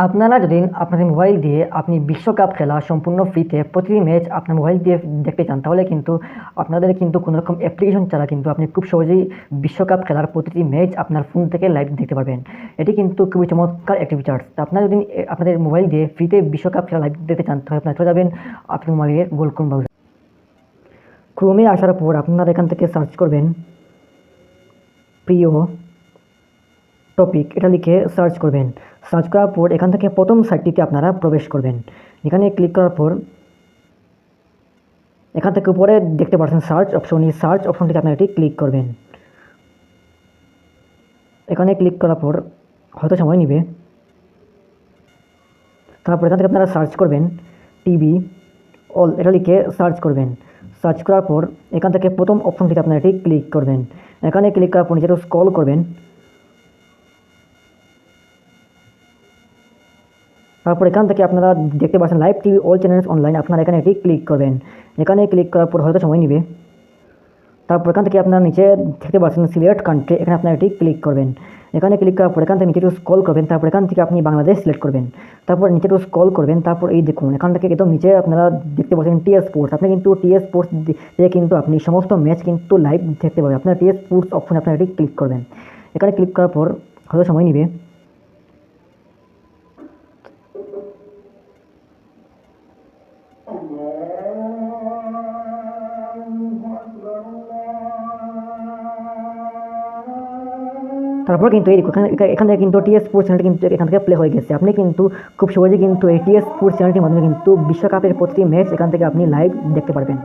আপনারা যদি আপনাদের মোবাইল দিয়ে আপনি বিশ্বকাপ খেলা সম্পূর্ণ ফ্রিতে প্রতিটি ম্যাচ আপনার মোবাইল দিয়ে দেখতে চান, তাহলে কিন্তু আপনাদের কিন্তু কোনো রকম অ্যাপ্লিকেশন ছাড়া কিন্তু আপনি খুব সহজেই বিশ্বকাপ খেলার প্রতিটি ম্যাচ আপনার ফোন থেকে লাইভ দেখতে পারবেন। এটি কিন্তু খুবই চমৎকার একটি ফিচার্স। আপনারা যদি আপনাদের মোবাইল দিয়ে ফ্রিতে বিশ্বকাপ খেলা লাইভ দেখতে চান, তাহলে আপনারা চলে যাবেন আপনার মোবাইলের গুগল ক্রোম ব্রাউজার। ক্রোমে আসার পর আপনারা এখান থেকে সার্চ করবেন প্রিয় টপিক, এটা লিখে সার্চ করবেন। সার্চ করার পর এখান থেকে প্রথম সাইটটিতে আপনারা প্রবেশ করবেন। এখানে ক্লিক করার পর এখান থেকে উপরে দেখতে পাচ্ছেন সার্চ অপশন, এই সার্চ অপশনটিতে আপনারা এটি ক্লিক করবেন। এখানে ক্লিক করার পর হয়তো সময় নেবে। তারপর এখান থেকে আপনারা সার্চ করবেন টিভি অল, এটা লিখে সার্চ করবেন। সার্চ করার পর এখান থেকে প্রথম অপশনটিতে আপনারা এটি ক্লিক করবেন। এখানে ক্লিক করার পর নিচে একটু স্ক্রল করবেন। তারপর এখান থেকে আপনারা দেখতে পাচ্ছেন live TV all channels online, আপনারা এখানে এটি ক্লিক করবেন। এখানে ক্লিক করার পর হয়তো সময় নেবে। তারপর এখান থেকে আপনারা নিচে দেখতে পাচ্ছেন সিলেক্ট কান্ট্রি, এখানে আপনারা এটি ক্লিক করবেন। এখানে ক্লিক করার পর এখান থেকে নিচে একটু স্ক্রল করবেন। তারপর এখান থেকে আপনি বাংলাদেশ সিলেক্ট করবেন। তারপর নিচে একটু স্ক্রল করবেন। তারপর এই দেখুন এখান থেকে একদম নিচে আপনারা দেখতে পাচ্ছেন টিএস স্পোর্টস, আপনি কিন্তু টিএস স্পোর্টস দিয়ে কিন্তু আপনি সমস্ত ম্যাচ কিন্তু লাইভ দেখতে পাবেন। আপনারা টিএস স্পোর্টস অপশনে আপনারা এটি ক্লিক করবেন। এখানে ক্লিক করার পর হয়তো সময় নেবে। তারপর কিন্তু এই এখান থেকে কিন্তু টিএস স্পোর্টস চ্যানেলটি কিন্তু এখান থেকে প্লে হয়ে গেছে। আপনি কিন্তু খুব সহজে কিন্তু এই টিএস স্পোর্টস চ্যানেলটির মাধ্যমে কিন্তু বিশ্বকাপের প্রতিটি ম্যাচ এখান থেকে আপনি লাইভ দেখতে পারবেন।